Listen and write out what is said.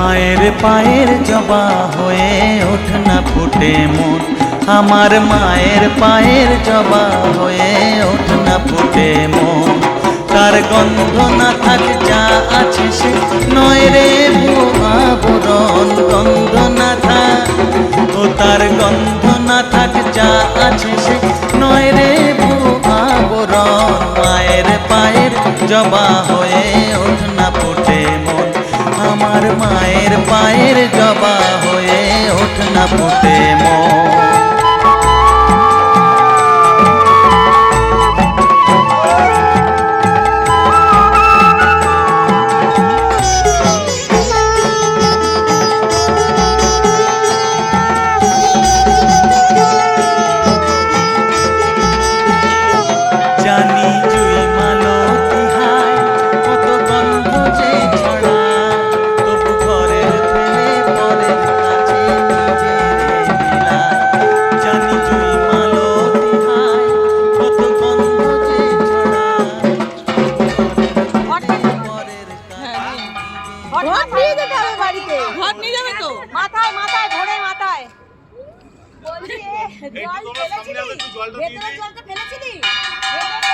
মায়ের পায়ের জবা হয়ে ওঠ না ফুটে মন, আমার মায়ের পায়ের জবা হয়ে ওঠ না ফুটে মন। তার গন্ধ না থাক যা আছে সে নয় রে আবরণ, গন্ধ না থাক ও তার গন্ধ না থাক যা আছে সে নয় রে আবরণ। মায়ের পায়ের জবা হয়ে ওঠ না ফুটে মন, আমার মায়ের পায়ের জবা হয়ে ওঠ না ফুটে মন। জানি জুই মালতী হায় কত গন্ধ যে ছড়ায়, তবু ঘরের ফেলে পরের কাছে নিজেরে মিলায়। জানি জুই মালতী হায় কত গন্ধ যে ছড়ায়, পরের ঘট নিয়ে যেতে হবে বাড়িতে। ঘর নিয়ে যাবে তো? মাথায় মাথায় ভরে মাথায়। বলছি জল ফেলেছিলি? ভেতরে জলটা ফেলেছিলি? ভেতরে